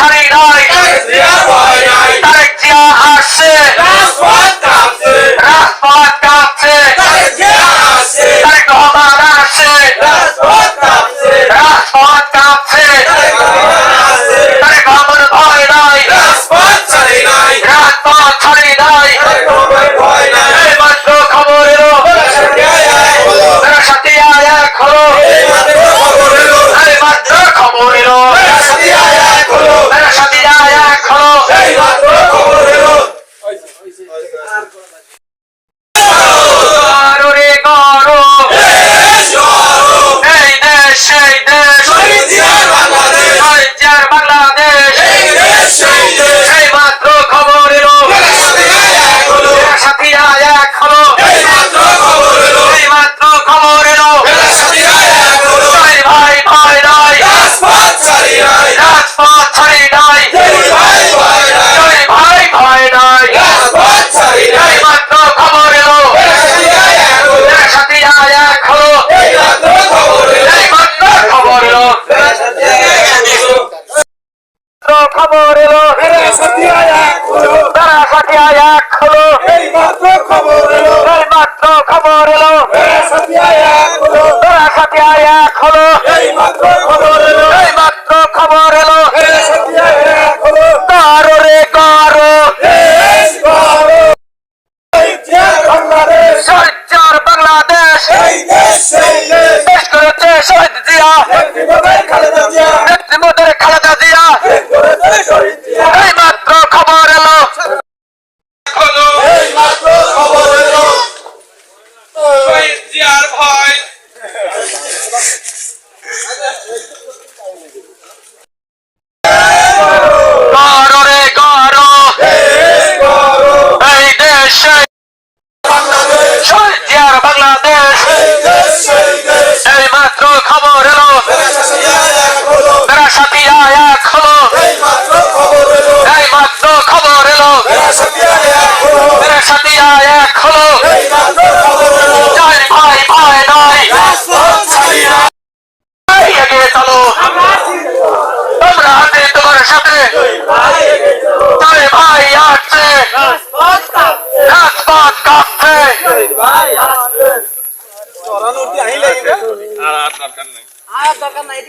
ছাড়ি নাই তারেক জিয়া আসছে রাজপথ কাঁপছে তারেক রহমান আসছে রাজপথ কাঁপছে তারেক রহমান ভয় নাই রাজপথ ছাড়ি নাই মাত্র খবর এলো সাথিয়া এক হলো মাত্র খবর এলো সাথিয়া এক হলো রে গরো এই দেশ সেই দেশ বাংলাদেশ এই মাত্র খবর এলো সাথিয়া এক হলো এই মাত্র খবর এলো ভাই ভয় নাই রাজপথ ছাড়ি নাই ভাই ভয় নাই এই মাত্র খবর এলো সাথিয়া এক হলো এই মাত্র খবর এলো খবর এলো সাথিয়া এক হলো এই মাত্র খবর এলো সাথিয়া এক হলো এই মাত্র খবর এলো কারো রে কারো সজ্জার বাংলাদেশ দেশ করেছে শহীদ জিয়া নেত্রীমোদের খালেদা জিয়া এই মাত্র খবর এলো শহীদ জিয়ার ভয় গড় রে গড় এই দেশ শহীদ জিয়ার বাংলাদেশ এই মাত্র খবর এলো সাথিয়া এক হলো এই মাত্র খবর এলো সাথিয়া এক হলো ভাই ভয় নাই এগিয়ে চলো তোমরা হাতে তোমার সাথে ভাই আসছে রাজপথ কাঁপছে আর দরকার নাই